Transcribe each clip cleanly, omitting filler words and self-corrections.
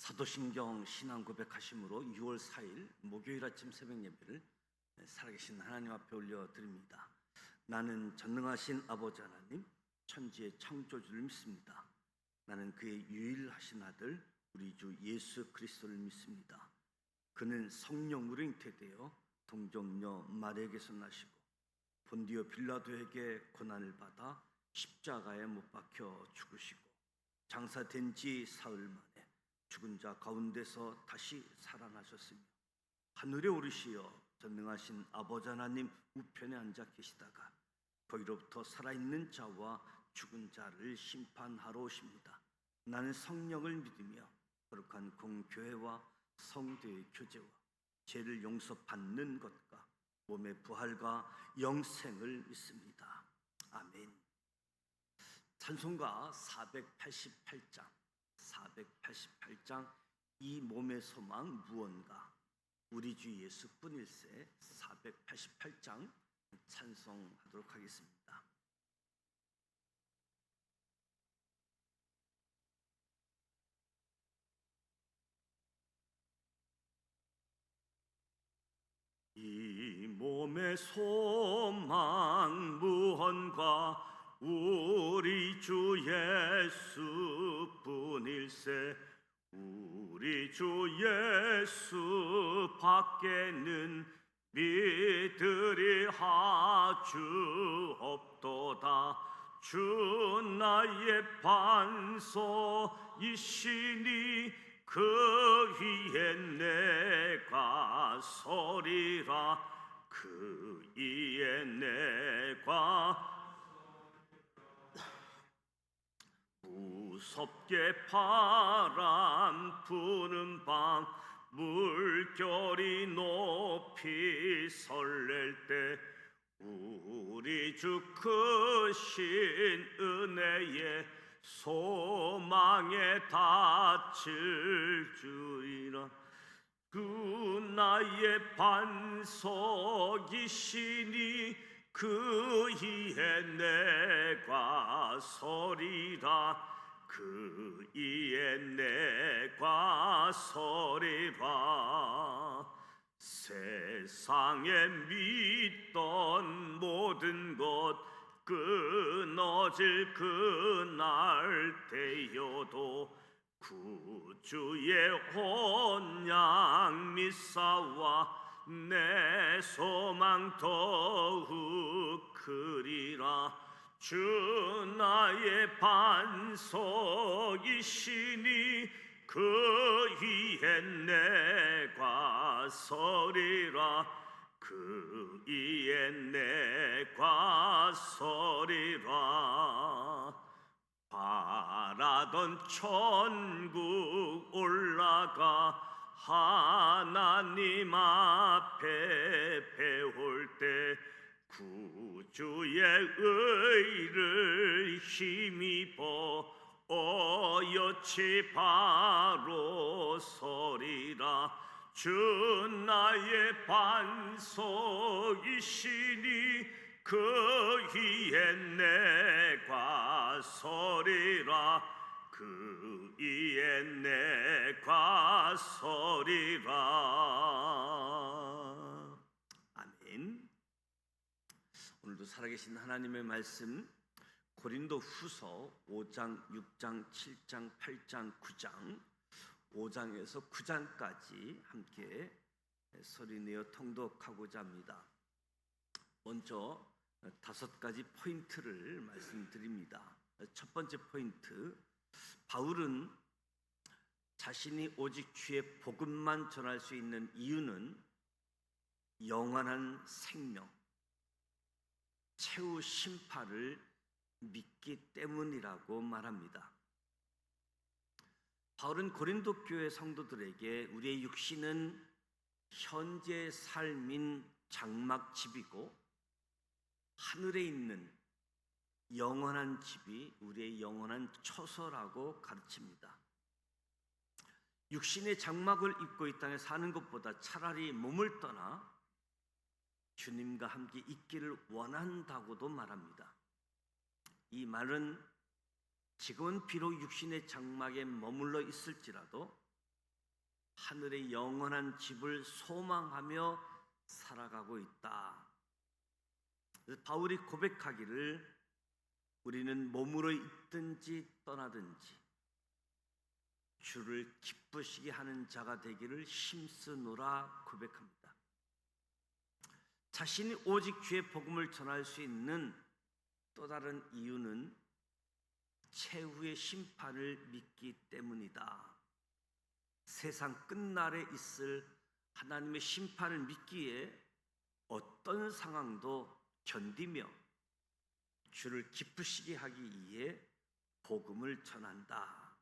사도신경 신앙 고백하심으로 6월 4일 목요일 아침 새벽 예배를 살아계신 하나님 앞에 올려드립니다. 나는 전능하신 아버지 하나님, 천지의 창조주를 믿습니다. 나는 그의 유일하신 아들 우리 주 예수 그리스도를 믿습니다. 그는 성령으로 잉태되어 동정녀 마리아에게서 나시고 본디오 빌라도에게 고난을 받아 십자가에 못 박혀 죽으시고 장사된 지 사흘 만에 죽은 자 가운데서 다시 살아나셨으며 하늘에 오르시어 전능하신 아버지 하나님 우편에 앉아 계시다가 거기로부터 살아있는 자와 죽은 자를 심판하러 오십니다. 나는 성령을 믿으며 거룩한 공교회와 성도의 교제와 죄를 용서받는 것과 몸의 부활과 영생을 믿습니다. 아멘. 찬송가 488장 이 몸의 소망 무언가 우리 주 예수뿐일세 488장 찬송하도록 하겠습니다. 이 몸의 소망 무언가 우리 주 예수뿐일세 우리 주 예수 밖에는 믿으리 하주 없도다. 주 나의 반석이시니 그 위에 내가 서리라. 그 위에 내가 무섭게 바람 부는 밤 물결이 높이 설렐 때 우리 주 크신 은혜에 소망에 닿을 줄이라. 그 나의 반석이시니 그 위에 내가 서리라. 그 위에 내가 서리라. 세상에 믿던 모든 것 끊어질 그날 되어도 구주의 혼양 미사와 내 소망 더욱 크리라. 주 나의 반석이시니 그 위에 내가 서리라. 그 위에 내가 서리라. 바라던 천국 올라가 하나님 앞에 배울 때 구주의 의를 힘입어 어여치 바로 서리라. 주 나의 반석이시니 그 위에 내가 서리라. 그 위에 내가 서리라. 아멘. 오늘도 살아계신 하나님의 말씀 고린도 후서 5장, 6장, 7장, 8장, 9장 5장에서 9장까지 함께 소리내어 통독하고자 합니다. 먼저 5가지 포인트를 말씀드립니다. 첫 번째 포인트, 바울은 자신이 오직 주의 복음만 전할 수 있는 이유는 영원한 생명, 최후 심판을 믿기 때문이라고 말합니다. 바울은 고린도 교회 성도들에게 우리의 육신은 현재 삶인 장막집이고 하늘에 있는 영원한 집이 우리의 영원한 처소라고 가르칩니다. 육신의 장막을 입고 이 땅에 사는 것보다 차라리 몸을 떠나 주님과 함께 있기를 원한다고도 말합니다. 이 말은 지금은 비록 육신의 장막에 머물러 있을지라도 하늘의 영원한 집을 소망하며 살아가고 있다. 바울이 고백하기를 우리는 몸으로 있든지 떠나든지 주를 기쁘시게 하는 자가 되기를 힘쓰노라 고백합니다. 자신이 오직 주의 복음을 전할 수 있는 또 다른 이유는 최후의 심판을 믿기 때문이다. 세상 끝날에 있을 하나님의 심판을 믿기에 어떤 상황도 견디며 주를 기쁘시게 하기 위해 복음을 전한다.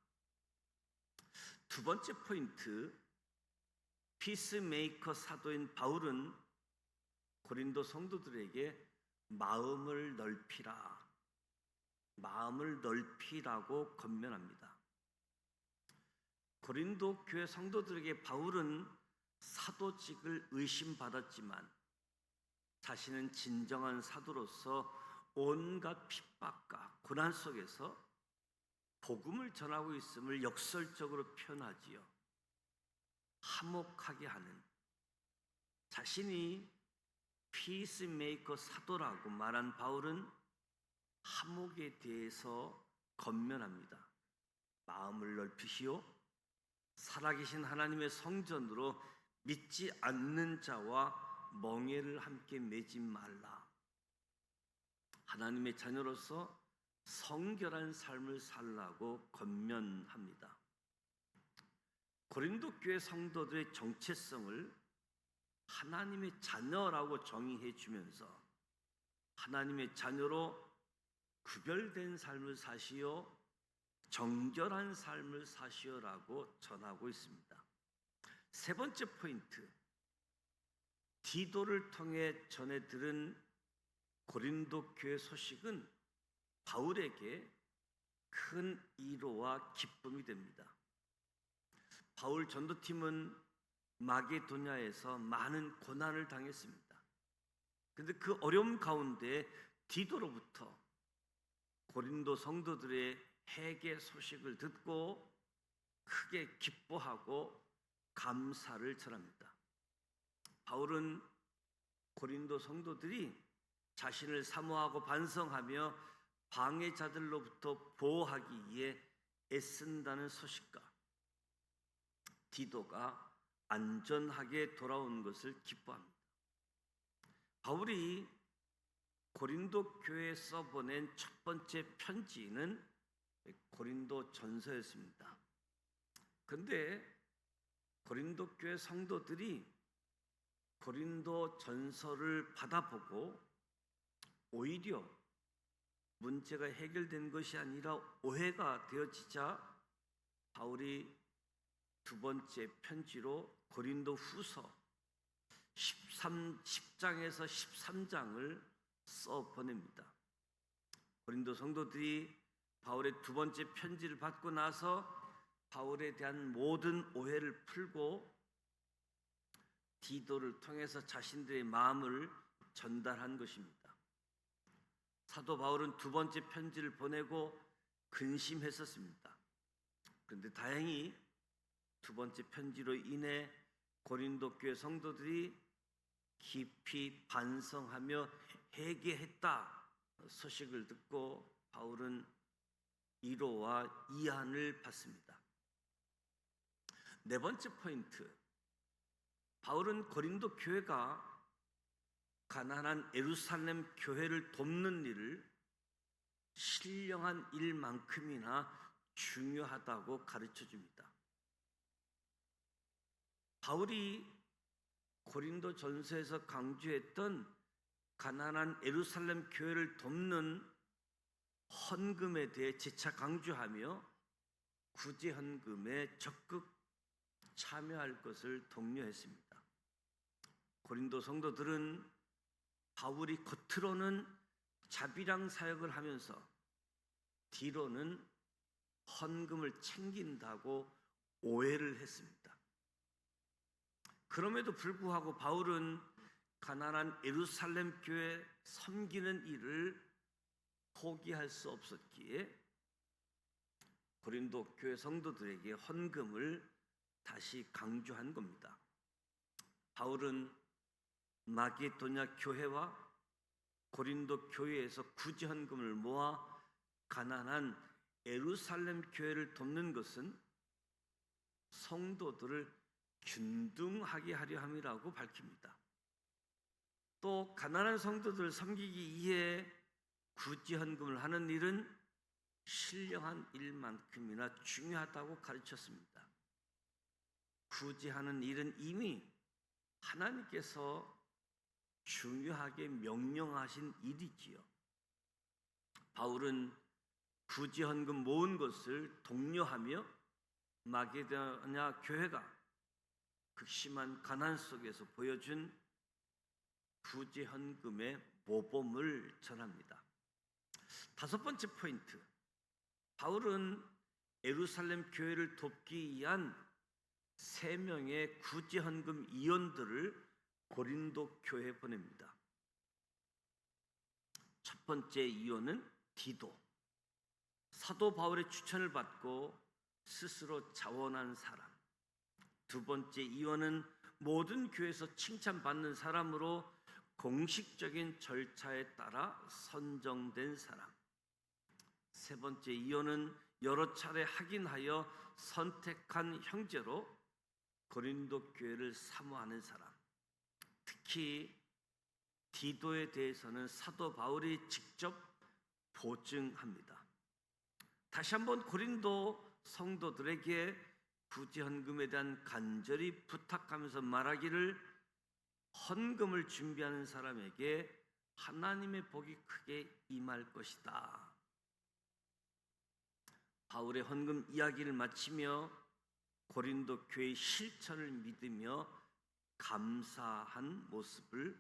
두 번째 포인트, 피스메이커 사도인 바울은 고린도 성도들에게 마음을 넓히라고 권면합니다. 고린도 교회 성도들에게 바울은 사도직을 의심받았지만 자신은 진정한 사도로서 온갖 핍박과 고난 속에서 복음을 전하고 있음을 역설적으로 표현하지요. 화목하게 하는, 자신이 피스메이커 사도라고 말한 바울은 화목에 대해서 권면합니다. 마음을 넓히시오. 살아계신 하나님의 성전으로 믿지 않는 자와 멍에를 함께 매지 말라. 하나님의 자녀로서 성결한 삶을 살라고 권면합니다. 고린도 교회 성도들의 정체성을 하나님의 자녀라고 정의해 주면서 하나님의 자녀로 구별된 삶을 사시오, 정결한 삶을 사시오라고 전하고 있습니다. 세 번째 포인트, 디도를 통해 전해 들은 고린도 교회 소식은 바울에게 큰 위로와 기쁨이 됩니다. 바울 전도팀은 마게도냐에서 많은 고난을 당했습니다. 그런데 그 어려움 가운데 디도로부터 고린도 성도들의 회개 소식을 듣고 크게 기뻐하고 감사를 전합니다. 바울은 고린도 성도들이 자신을 사모하고 반성하며 방해자들로부터 보호하기 위해 애쓴다는 소식과 디도가 안전하게 돌아온 것을 기뻐합니다. 바울이 고린도 교회에 써보낸 첫 번째 편지는 고린도 전서였습니다. 그런데 고린도 교회 성도들이 고린도 전서를 받아보고 오히려 문제가 해결된 것이 아니라 오해가 되어지자 바울이 두 번째 편지로 고린도 후서 10장에서 13장을 써 보냅니다. 고린도 성도들이 바울의 두 번째 편지를 받고 나서 바울에 대한 모든 오해를 풀고 디도를 통해서 자신들의 마음을 전달한 것입니다. 사도 바울은 두 번째 편지를 보내고 근심했었습니다. 그런데 다행히 두 번째 편지로 인해 고린도 교회 성도들이 깊이 반성하며 회개했다 소식을 듣고 바울은 위로와 위안을 받습니다. 네 번째 포인트, 바울은 고린도 교회가 가난한 예루살렘 교회를 돕는 일을 신령한 일만큼이나 중요하다고 가르쳐 줍니다. 바울이 고린도 전서에서 강조했던 가난한 예루살렘 교회를 돕는 헌금에 대해 재차 강조하며 구제 헌금에 적극 참여할 것을 독려했습니다. 고린도 성도들은 바울이 겉으로는 자비랑 사역을 하면서 뒤로는 헌금을 챙긴다고 오해를 했습니다. 그럼에도 불구하고 바울은 가난한 예루살렘 교회 섬기는 일을 포기할 수 없었기에 고린도 교회 성도들에게 헌금을 다시 강조한 겁니다. 바울은 마게도냐 교회와 고린도 교회에서 구제헌금을 모아 가난한 예루살렘 교회를 돕는 것은 성도들을 균등하게 하려 함이라고 밝힙니다. 또 가난한 성도들을 섬기기 위해 구제헌금을 하는 일은 신령한 일만큼이나 중요하다고 가르쳤습니다. 구제하는 일은 이미 하나님께서 중요하게 명령하신 일이지요. 바울은 구제헌금 모은 것을 독려하며 마게도냐 교회가 극심한 가난 속에서 보여준 구제헌금의 모범을 전합니다. 다섯 번째 포인트, 바울은 예루살렘 교회를 돕기 위한 3명의 구제헌금 위원들을 고린도 교회에 보냅니다. 첫 번째 위원은 디도, 사도 바울의 추천을 받고 스스로 자원한 사람. 두 번째 위원은 모든 교회에서 칭찬받는 사람으로 공식적인 절차에 따라 선정된 사람. 세 번째 위원은 여러 차례 확인하여 선택한 형제로 고린도 교회를 사모하는 사람. 특히 디도에 대해서는 사도 바울이 직접 보증합니다. 다시 한번 고린도 성도들에게 구제헌금에 대한 간절히 부탁하면서 말하기를, 헌금을 준비하는 사람에게 하나님의 복이 크게 임할 것이다. 바울의 헌금 이야기를 마치며 고린도 교회의 실천을 믿으며 감사한 모습을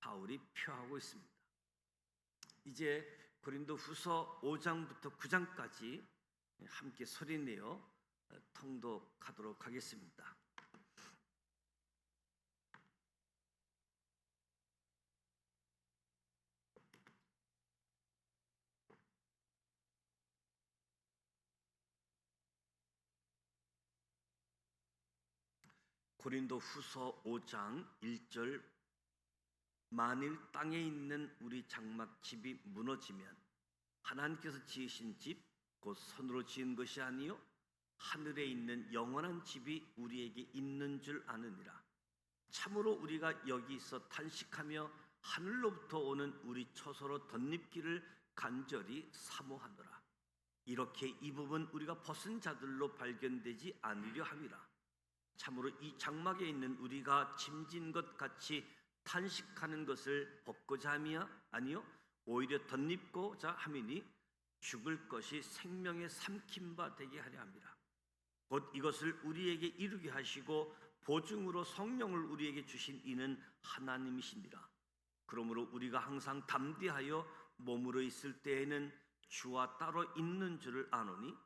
바울이 표하고 있습니다. 이제 고린도 후서 5장부터 9장까지 함께 소리내어 통독하도록 하겠습니다. 고린도 후서 5장 1절, 만일 땅에 있는 우리 장막 집이 무너지면 하나님께서 지으신 집 곧 손으로 지은 것이 아니요 하늘에 있는 영원한 집이 우리에게 있는 줄 아느니라. 참으로 우리가 여기 있어 탄식하며 하늘로부터 오는 우리 처소로 덧입기를 간절히 사모하노라. 이렇게 이 부분 우리가 벗은 자들로 발견되지 않으려 함이라. 참으로 이 장막에 있는 우리가 짐진 것 같이 탄식하는 것을 벗고자 함이야? 아니요 오히려 덧입고자 함이니 죽을 것이 생명에 삼킨 바 되게 하려 함이라. 곧 이것을 우리에게 이루게 하시고 보증으로 성령을 우리에게 주신 이는 하나님이시니라. 그러므로 우리가 항상 담대하여 머물러 있을 때에는 주와 따로 있는 줄을 아노니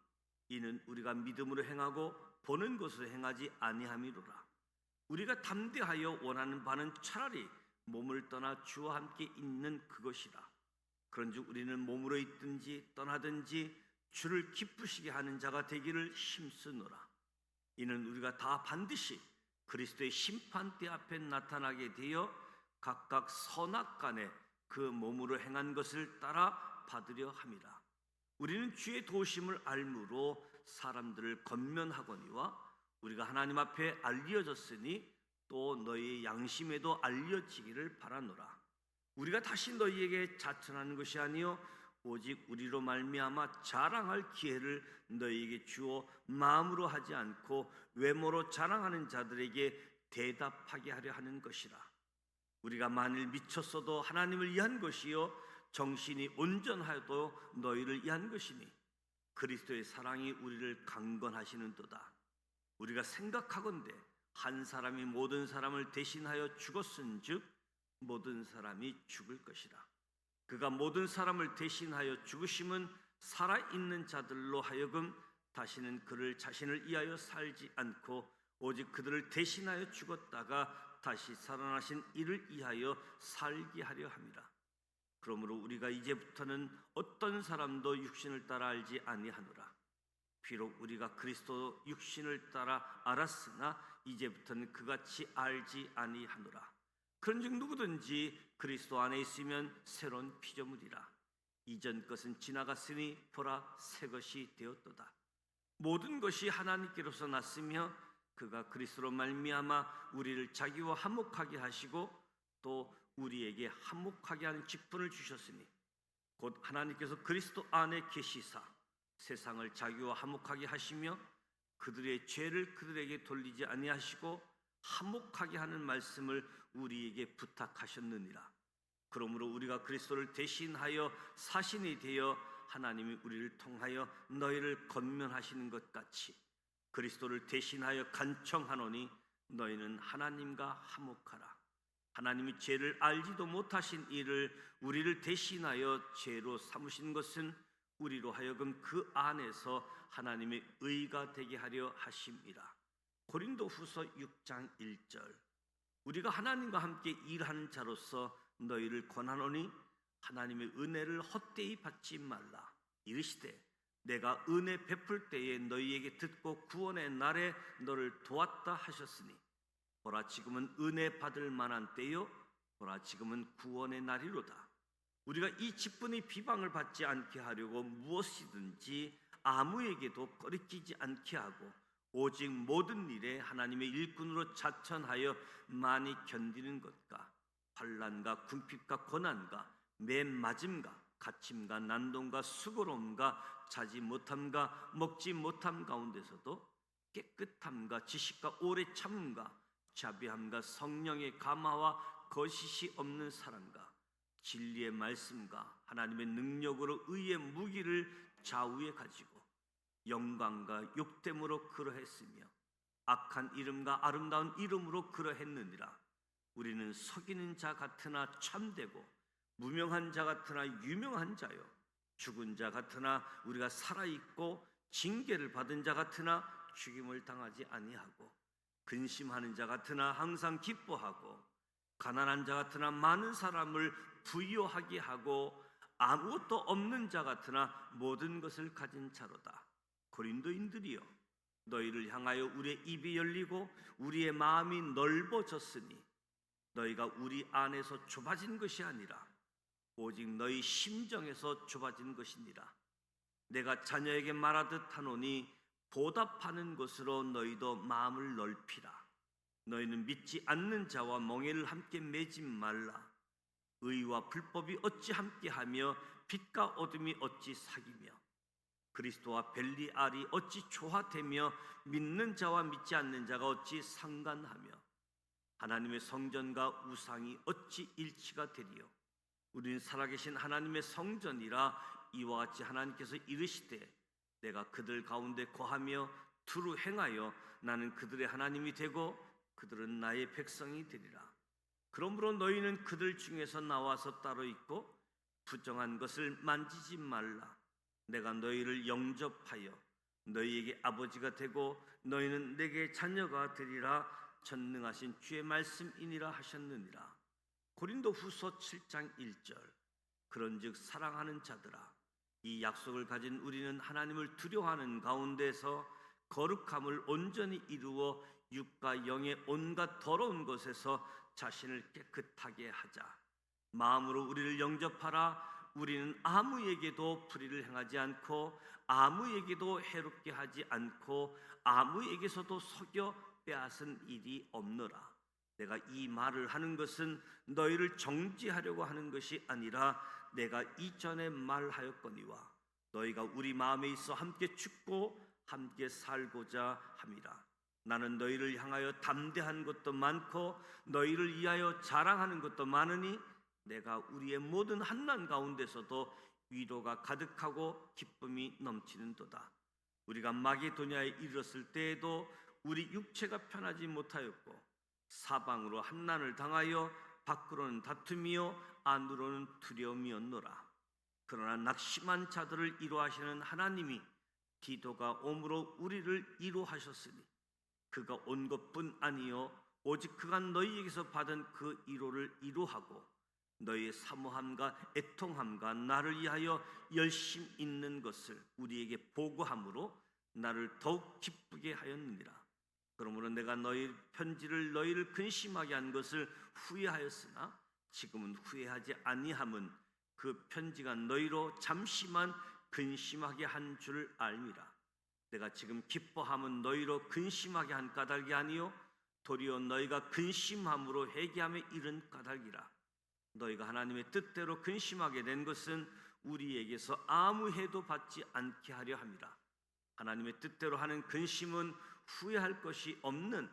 이는 우리가 믿음으로 행하고 보는 것으로 행하지 아니함이로라. 우리가 담대하여 원하는 바는 차라리 몸을 떠나 주와 함께 있는 그것이라. 그런즉 우리는 몸으로 있든지 떠나든지 주를 기쁘시게 하는 자가 되기를 힘쓰노라. 이는 우리가 다 반드시 그리스도의 심판대 앞에 나타나게 되어 각각 선악간에 그 몸으로 행한 것을 따라 받으려 함이라. 우리는 주의 도우심을 알므로 사람들을 권면하거니와 우리가 하나님 앞에 알려졌으니 또 너희의 양심에도 알려지기를 바라노라. 우리가 다시 너희에게 자천하는 것이 아니요 오직 우리로 말미암아 자랑할 기회를 너희에게 주어 마음으로 하지 않고 외모로 자랑하는 자들에게 대답하게 하려 하는 것이라. 우리가 만일 미쳤어도 하나님을 위한 것이요 정신이 온전하여도 너희를 위한 것이니 그리스도의 사랑이 우리를 강건하시는도다. 우리가 생각하건대 한 사람이 모든 사람을 대신하여 죽었은즉 모든 사람이 죽을 것이라. 그가 모든 사람을 대신하여 죽으심은 살아있는 자들로 하여금 다시는 그를 자신을 위하여 살지 않고 오직 그들을 대신하여 죽었다가 다시 살아나신 이를 위하여 살게 하려 함이라. 그러므로 우리가 이제부터는 어떤 사람도 육신을 따라 알지 아니하노라. 비록 우리가 그리스도 육신을 따라 알았으나 이제부터는 그같이 알지 아니하노라. 그런즉 누구든지 그리스도 안에 있으면 새로운 피조물이라. 이전 것은 지나갔으니 보라 새 것이 되었도다. 모든 것이 하나님께로서 났으며 그가 그리스도로 말미암아 우리를 자기와 화목하게 하시고 또 우리에게 화목하게 하는 직분을 주셨으니 곧 하나님께서 그리스도 안에 계시사 세상을 자기와 화목하게 하시며 그들의 죄를 그들에게 돌리지 아니하시고 화목하게 하는 말씀을 우리에게 부탁하셨느니라. 그러므로 우리가 그리스도를 대신하여 사신이 되어 하나님이 우리를 통하여 너희를 권면하시는 것 같이 그리스도를 대신하여 간청하노니 너희는 하나님과 화목하라. 하나님이 죄를 알지도 못하신 이를 우리를 대신하여 죄로 삼으신 것은 우리로 하여금 그 안에서 하나님의 의가 되게 하려 하심이라. 고린도후서 6장 1절. 우리가 하나님과 함께 일하는 자로서 너희를 권하노니 하나님의 은혜를 헛되이 받지 말라. 이르시되 내가 은혜 베풀 때에 너희에게 듣고 구원의 날에 너를 도왔다 하셨으니 보라 지금은 은혜 받을 만한 때요 보라 지금은 구원의 날이로다. 우리가 이 직분의 비방을 받지 않게 하려고 무엇이든지 아무에게도 꺼리끼지 않게 하고 오직 모든 일에 하나님의 일꾼으로 자천하여 많이 견디는 것과 환난과 궁핍과 고난과 맨 맞음과 갇힘과 난동과 수고로움과 자지 못함과 먹지 못함 가운데서도 깨끗함과 지식과 오래 참음과 자비함과 성령의 감화와 거짓이 없는 사랑과 진리의 말씀과 하나님의 능력으로 의의 무기를 좌우에 가지고 영광과 욕됨으로 그러했으며 악한 이름과 아름다운 이름으로 그러했느니라. 우리는 속이는 자 같으나 참되고 무명한 자 같으나 유명한 자요 죽은 자 같으나 우리가 살아있고 징계를 받은 자 같으나 죽임을 당하지 아니하고 근심하는 자 같으나 항상 기뻐하고 가난한 자 같으나 많은 사람을 부유하게 하고 아무것도 없는 자 같으나 모든 것을 가진 자로다. 고린도인들이여 너희를 향하여 우리의 입이 열리고 우리의 마음이 넓어졌으니 너희가 우리 안에서 좁아진 것이 아니라 오직 너희 심정에서 좁아진 것이니라. 내가 자녀에게 말하듯 하노니 보답하는 것으로 너희도 마음을 넓히라. 너희는 믿지 않는 자와 멍에를 함께 매지 말라. 의와 불법이 어찌 함께하며 빛과 어둠이 어찌 사귀며 그리스도와 벨리알이 어찌 조화되며 믿는 자와 믿지 않는 자가 어찌 상관하며 하나님의 성전과 우상이 어찌 일치가 되리요. 우리는 살아계신 하나님의 성전이라. 이와 같이 하나님께서 이르시되 내가 그들 가운데 거하며 두루 행하여 나는 그들의 하나님이 되고 그들은 나의 백성이 되리라. 그러므로 너희는 그들 중에서 나와서 따로 있고 부정한 것을 만지지 말라. 내가 너희를 영접하여 너희에게 아버지가 되고 너희는 내게 자녀가 되리라. 전능하신 주의 말씀이니라 하셨느니라. 고린도후서 7장 1절. 그런즉 사랑하는 자들아 이 약속을 가진 우리는 하나님을 두려워하는 가운데서 거룩함을 온전히 이루어 육과 영의 온갖 더러운 것에서 자신을 깨끗하게 하자. 마음으로 우리를 영접하라. 우리는 아무에게도 불의를 행하지 않고 아무에게도 해롭게 하지 않고 아무에게서도 속여 빼앗은 일이 없노라. 내가 이 말을 하는 것은 너희를 정죄하려고 하는 것이 아니라 내가 이전에 말하였거니와 너희가 우리 마음에 있어 함께 죽고 함께 살고자 함이라. 나는 너희를 향하여 담대한 것도 많고 너희를 위하여 자랑하는 것도 많으니 내가 우리의 모든 환난 가운데서도 위로가 가득하고 기쁨이 넘치는도다. 우리가 마게도냐에 이르렀을 때에도 우리 육체가 편하지 못하였고 사방으로 환난을 당하여 밖으로는 다툼이요 안으로는 두려움이었노라. 그러나 낙심한 자들을 이루하시는 하나님이 디도가 옴으로 우리를 이루하셨으니 그가 온 것뿐 아니요 오직 그가 너희에게서 받은 그 이로를 이루하고 너희의 사모함과 애통함과 나를 위하여 열심 있는 것을 우리에게 보고함으로 나를 더욱 기쁘게 하였느니라. 그러므로 내가 너희 편지를 너희를 근심하게 한 것을 후회하였으나 지금은 후회하지 아니함은 그 편지가 너희로 잠시만 근심하게 한 줄 알미라. 내가 지금 기뻐함은 너희로 근심하게 한 까닭이 아니요 도리어 너희가 근심함으로 회개함에 이른 까닭이라. 너희가 하나님의 뜻대로 근심하게 된 것은 우리에게서 아무 해도 받지 않게 하려 함이라. 하나님의 뜻대로 하는 근심은 후회할 것이 없는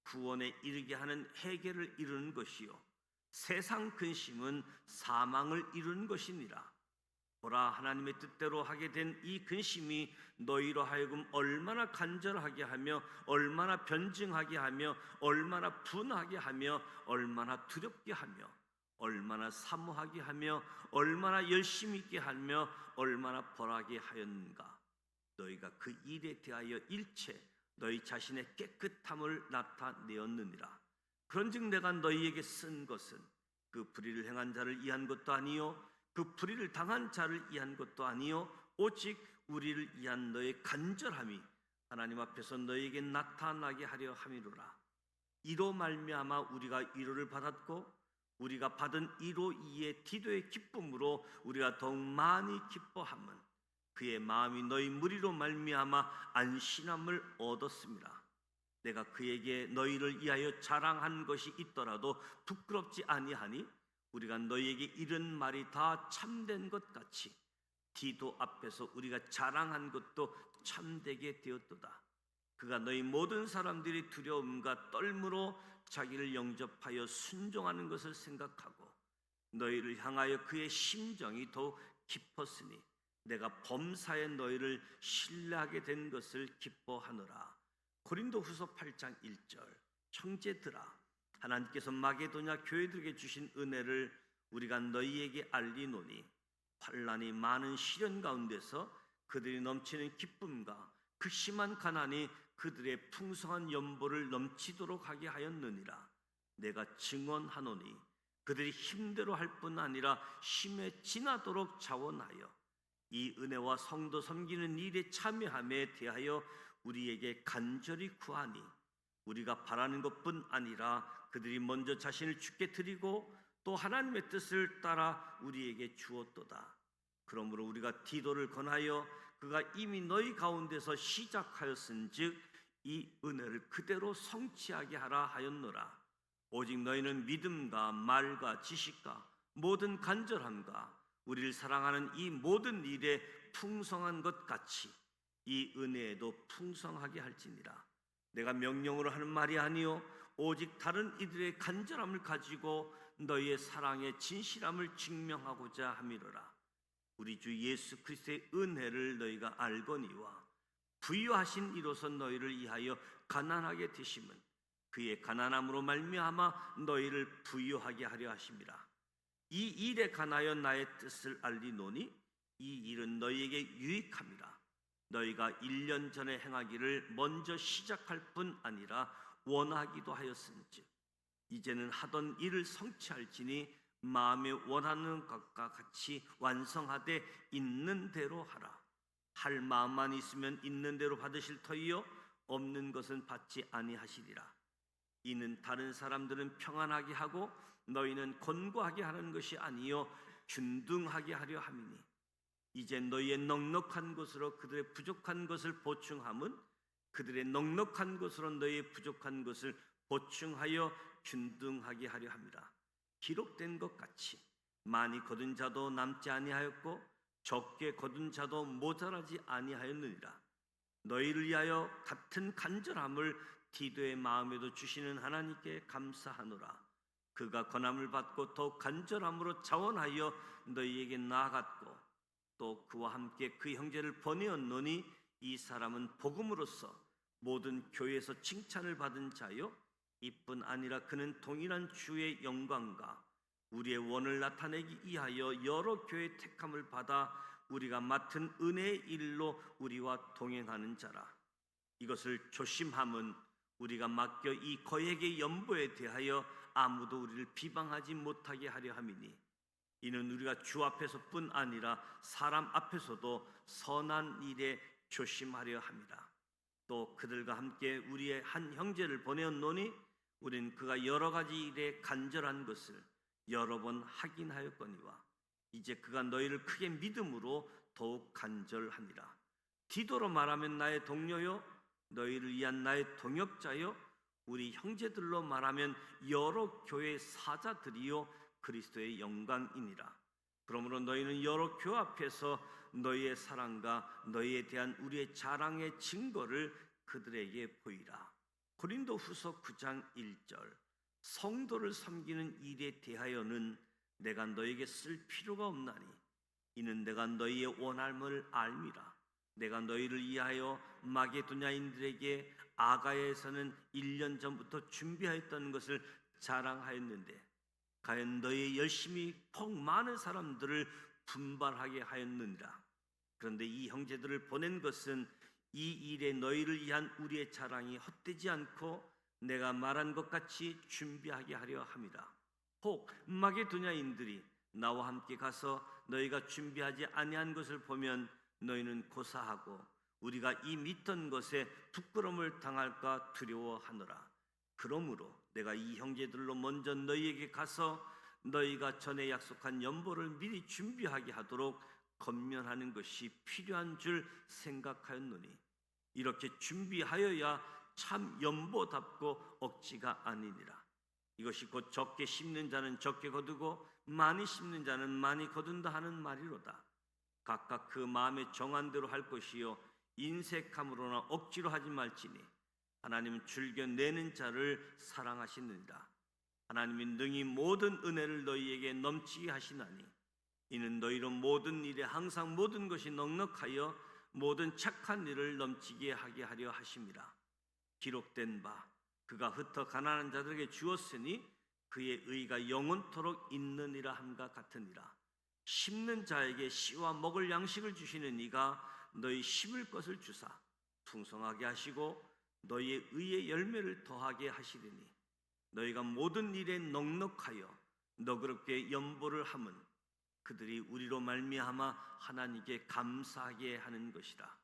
구원에 이르게 하는 회개를 이루는 것이요 세상 근심은 사망을 이루는 것이니라. 보라, 하나님의 뜻대로 하게 된 이 근심이 너희로 하여금 얼마나 간절하게 하며 얼마나 변증하게 하며 얼마나 분하게 하며 얼마나 두렵게 하며 얼마나 사모하게 하며 얼마나 열심히 있게 하며 얼마나 벌하게 하였는가. 너희가 그 일에 대하여 일체 너희 자신의 깨끗함을 나타내었느니라. 그런즉 내가 너희에게 쓴 것은 그 불의를 행한 자를 이한 것도 아니요 그 불의를 당한 자를 이한 것도 아니요 오직 우리를 이한 너의 간절함이 하나님 앞에서 너희에게 나타나게 하려 함이로라. 이로 말미암아 우리가 위로를 받았고 우리가 받은 이로 이에 디도의 기쁨으로 우리가 더욱 많이 기뻐함은 그의 마음이 너희 무리로 말미암아 안신함을 얻었습니다. 내가 그에게 너희를 위하여 자랑한 것이 있더라도 부끄럽지 아니하니 우리가 너희에게 이른 말이 다 참된 것 같이 디도 앞에서 우리가 자랑한 것도 참되게 되었도다. 그가 너희 모든 사람들이 두려움과 떨므로 자기를 영접하여 순종하는 것을 생각하고 너희를 향하여 그의 심정이 더욱 깊었으니 내가 범사에 너희를 신뢰하게 된 것을 기뻐하노라. 고린도후서 8장 1절. 형제들아, 하나님께서 마게도냐 교회들에게 주신 은혜를 우리가 너희에게 알리노니 환난이 많은 시련 가운데서 그들이 넘치는 기쁨과 그 심한 가난이 그들의 풍성한 연보를 넘치도록 하게 하였느니라. 내가 증언하노니 그들이 힘대로 할 뿐 아니라 힘에 지나도록 자원하여 이 은혜와 성도 섬기는 일에 참여함에 대하여 우리에게 간절히 구하니 우리가 바라는 것뿐 아니라 그들이 먼저 자신을 주께 드리고 또 하나님의 뜻을 따라 우리에게 주었도다. 그러므로 우리가 디도를 권하여 그가 이미 너희 가운데서 시작하였은즉 이 은혜를 그대로 성취하게 하라 하였노라. 오직 너희는 믿음과 말과 지식과 모든 간절함과 우리를 사랑하는 이 모든 일에 풍성한 것 같이 이 은혜에도 풍성하게 할지니라. 내가 명령으로 하는 말이 아니요 오직 다른 이들의 간절함을 가지고 너희의 사랑의 진실함을 증명하고자 함이로라. 우리 주 예수 그리스도의 은혜를 너희가 알거니와 부유하신 이로서 너희를 위하여 가난하게 되심은 그의 가난함으로 말미암아 너희를 부유하게 하려 하심이라. 이 일에 관하여 나의 뜻을 알리노니 이 일은 너희에게 유익함이라. 너희가 1년 전에 행하기를 먼저 시작할 뿐 아니라 원하기도 하였은즉 이제는 하던 일을 성취할지니 마음에 원하는 것과 같이 완성하되 있는 대로 하라. 할 마음만 있으면 있는 대로 받으실 터이요 없는 것은 받지 아니하시리라. 이는 다른 사람들은 평안하게 하고 너희는 곤고하게 하는 것이 아니요 균등하게 하려 함이니 이제 너희의 넉넉한 것으로 그들의 부족한 것을 보충함은 그들의 넉넉한 것으로 너희의 부족한 것을 보충하여 균등하게 하려 함이라. 기록된 것 같이 많이 거둔 자도 남지 아니하였고 적게 거둔 자도 모자라지 아니하였느니라. 너희를 위하여 같은 간절함을 디도의 마음에도 주시는 하나님께 감사하노라. 그가 권함을 받고 더욱 간절함으로 자원하여 너희에게 나아갔고 또 그와 함께 그 형제를 보내었노니 이 사람은 복음으로써 모든 교회에서 칭찬을 받은 자요 이뿐 아니라 그는 동일한 주의 영광과 우리의 원을 나타내기 위하여 여러 교회 택함을 받아 우리가 맡은 은혜의 일로 우리와 동행하는 자라. 이것을 조심함은 우리가 맡겨 이 거액의 연보에 대하여 아무도 우리를 비방하지 못하게 하려 함이니 이는 우리가 주 앞에서뿐 아니라 사람 앞에서도 선한 일에 조심하려 함이라. 또 그들과 함께 우리의 한 형제를 보내었노니 우린 그가 여러 가지 일에 간절한 것을 여러 번 확인하였거니와 이제 그가 너희를 크게 믿음으로 더욱 간절하니라. 디도로 말하면 나의 동료요 너희를 위한 나의 동역자요 우리 형제들로 말하면 여러 교회 사자들이요 그리스도의 영광이니라. 그러므로 너희는 여러 교회 앞에서 너희의 사랑과 너희에 대한 우리의 자랑의 증거를 그들에게 보이라. 고린도후서 9장 1절. 성도를 섬기는 일에 대하여는 내가 너에게 쓸 필요가 없나니 이는 내가 너희의 원함을 알미라. 내가 너희를 위하여 마게도냐인들에게 아가야에서는 1년 전부터 준비하였던 것을 자랑하였는데 과연 너희의 열심이 복 많은 사람들을 분발하게 하였느니라. 그런데 이 형제들을 보낸 것은 이 일에 너희를 위한 우리의 자랑이 헛되지 않고 내가 말한 것 같이 준비하게 하려 함이라. 혹 마게도냐인들이 나와 함께 가서 너희가 준비하지 아니한 것을 보면 너희는 고사하고 우리가 이 믿던 것에 부끄러움을 당할까 두려워하노라. 그러므로 내가 이 형제들로 먼저 너희에게 가서 너희가 전에 약속한 연보를 미리 준비하게 하도록 건면하는 것이 필요한 줄 생각하였노니 이렇게 준비하여야 참 연보답고 억지가 아니니라. 이것이 곧 적게 심는 자는 적게 거두고 많이 심는 자는 많이 거둔다 하는 말이로다. 각각 그 마음에 정한 대로 할 것이요 인색함으로나 억지로 하지 말지니 하나님은 즐겨 내는 자를 사랑하시느니라. 하나님이 능히 모든 은혜를 너희에게 넘치게 하시나니 이는 너희로 모든 일에 항상 모든 것이 넉넉하여 모든 착한 일을 넘치게 하게 하려 하심이라. 기록된 바 그가 흩어 가난한 자들에게 주었으니 그의 의가 영원토록 있느니라 함과 같으니라. 심는 자에게 씨와 먹을 양식을 주시는 이가 너희 심을 것을 주사 풍성하게 하시고 너희의 의의 열매를 더하게 하시리니 너희가 모든 일에 넉넉하여 너그럽게 연보를 함은 그들이 우리로 말미암아 하나님께 감사하게 하는 것이라.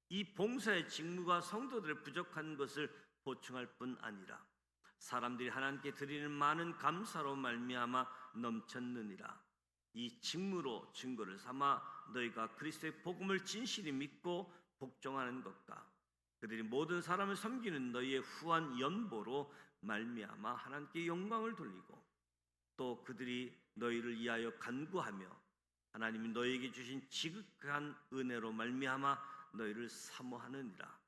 이 봉사의 직무가 성도들의 부족한 것을 보충할 뿐 아니라 사람들이 하나님께 드리는 많은 감사로 말미암아 넘쳤느니라. 이 직무로 증거를 삼아 너희가 그리스도의 복음을 진실히 믿고 복종하는 것과 그들이 모든 사람을 섬기는 너희의 후한 연보로 말미암아 하나님께 영광을 돌리고 또 그들이 너희를 위하여 간구하며 하나님이 너희에게 주신 지극한 은혜로 말미암아 너희를 사모하느니라.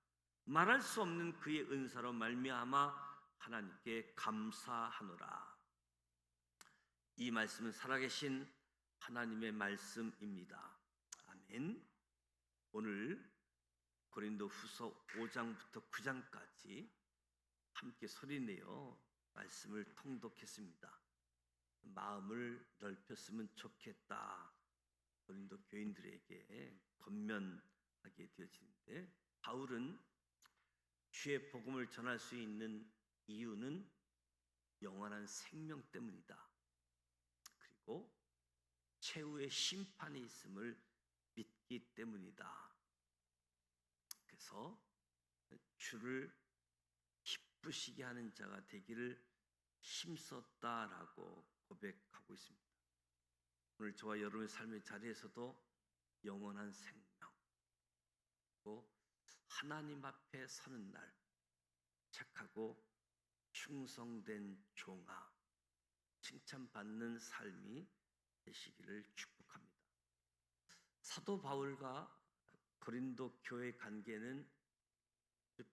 말할 수 없는 그의 은사로 말미암아 하나님께 감사하노라. 이 말씀은 살아계신 하나님의 말씀입니다. 아멘. 오늘 고린도후서 5장부터 9장까지 함께 소리내어 말씀을 통독했습니다. 마음을 넓혔으면 좋겠다. 고린도 교인들에게 권면하게 되어지는데 바울은 주의 복음을 전할 수 있는 이유는 영원한 생명 때문이다. 그리고 최후의 심판이 있음을 믿기 때문이다. 그래서 주를 기쁘시게 하는 자가 되기를 힘썼다라고 고백하고 있습니다. 오늘 저와 여러분의 삶의 자리에서도 영원한 생명 그리고 하나님 앞에 서는 날 착하고 충성된 종아 칭찬받는 삶이 되시기를 축복합니다. 사도 바울과 고린도 교회 관계는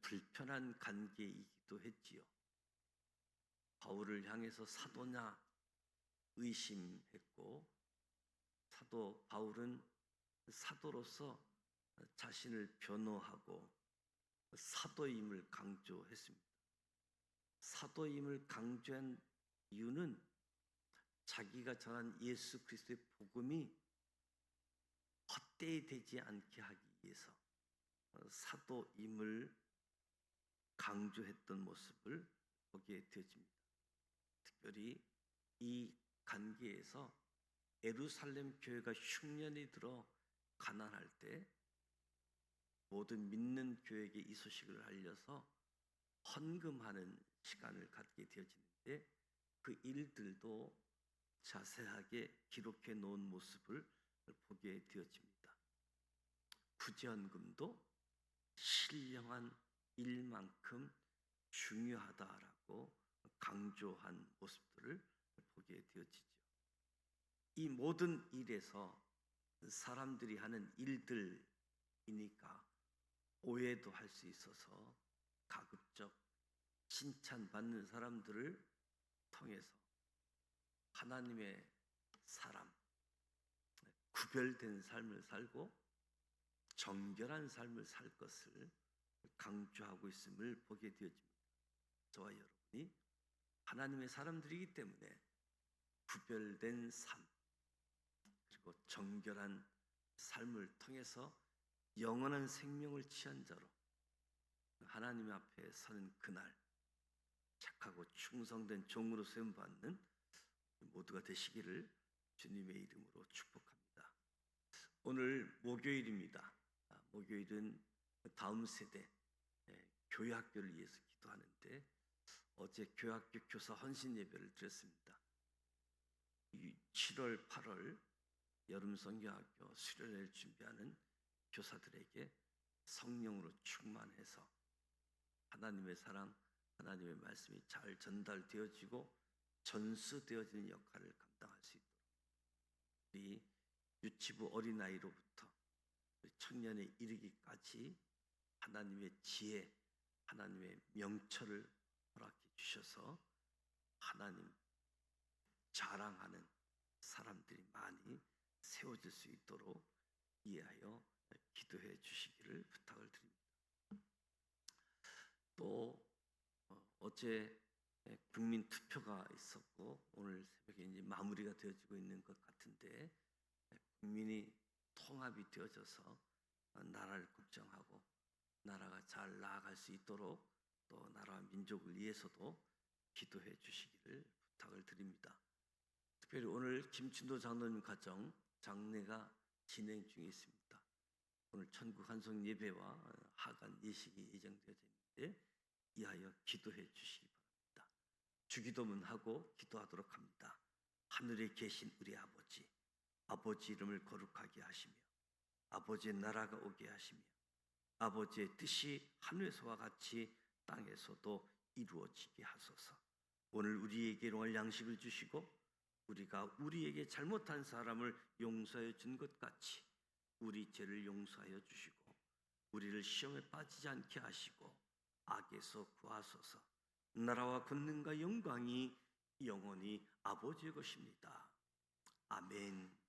불편한 관계이기도 했지요. 바울을 향해서 사도냐 의심했고 사도 바울은 사도로서 자신을 변호하고 사도임을 강조했습니다. 사도임을 강조한 이유는 자기가 전한 예수 그리스도의 복음이 헛되이 되지 않게 하기 위해서 사도임을 강조했던 모습을 보게 되어집니다. 특별히 이 관계에서 예루살렘 교회가 흉년이 들어 가난할 때 모든 믿는 교회에게 이 소식을 알려서 헌금하는 시간을 갖게 되어지는데 그 일들도 자세하게 기록해 놓은 모습을 보게 되어집니다. 구제헌금도 신령한 일만큼 중요하다라고 강조한 모습들을 보게 되어지죠. 이 모든 일에서 사람들이 하는 일들이니까 오해도 할 수 있어서 가급적 칭찬받는 사람들을 통해서 하나님의 사람, 구별된 삶을 살고 정결한 삶을 살 것을 강조하고 있음을 보게 되어집니다. 저와 여러분이 하나님의 사람들이기 때문에 구별된 삶 그리고 정결한 삶을 통해서 영원한 생명을 취한 자로 하나님 앞에 서는 그날 착하고 충성된 종으로 세움받는 모두가 되시기를 주님의 이름으로 축복합니다. 오늘 목요일입니다. 목요일은 다음 세대 교회학교를 위해서 기도하는데 어제 교회학교 교사 헌신 예배를 드렸습니다. 7월, 8월 여름 선교학교 수련회를 준비하는 교사들에게 성령으로 충만해서 하나님의 사랑, 하나님의 말씀이 잘 전달되어지고 전수되어지는 역할을 감당할 수 있도록 우리 유치부 어린아이로부터 청년에 이르기까지 하나님의 지혜, 하나님의 명철을 허락해 주셔서 하나님 자랑하는 사람들이 많이 세워질 수 있도록 이해하여 기도해 주시기를 부탁을 드립니다. 또 어제 국민 투표가 있었고 오늘 새벽에 이제 마무리가 되어지고 있는 것 같은데 국민이 통합이 되어져서 나라를 걱정하고 나라가 잘 나아갈 수 있도록 또 나라와 민족을 위해서도 기도해 주시기를 부탁을 드립니다. 특별히 오늘 김춘도 장로님 가정 장례가 진행 중에 있습니다. 오늘 천국 환송 예배와 하간 예식이 예정되어져 있는데 이하여 기도해 주시기 바랍니다. 주기도문 하고 기도하도록 합니다. 하늘에 계신 우리 아버지, 아버지 이름을 거룩하게 하시며 아버지의 나라가 오게 하시며 아버지의 뜻이 하늘에서와 같이 땅에서도 이루어지게 하소서. 오늘 우리에게 일용할 양식을 주시고 우리가 우리에게 잘못한 사람을 용서해 준 것 같이 우리 죄를 용서하여 주시고 우리를 시험에 빠지지 않게 하시고 악에서 구하소서. 나라와 권능과 영광이 영원히 아버지의 것입니다. 아멘.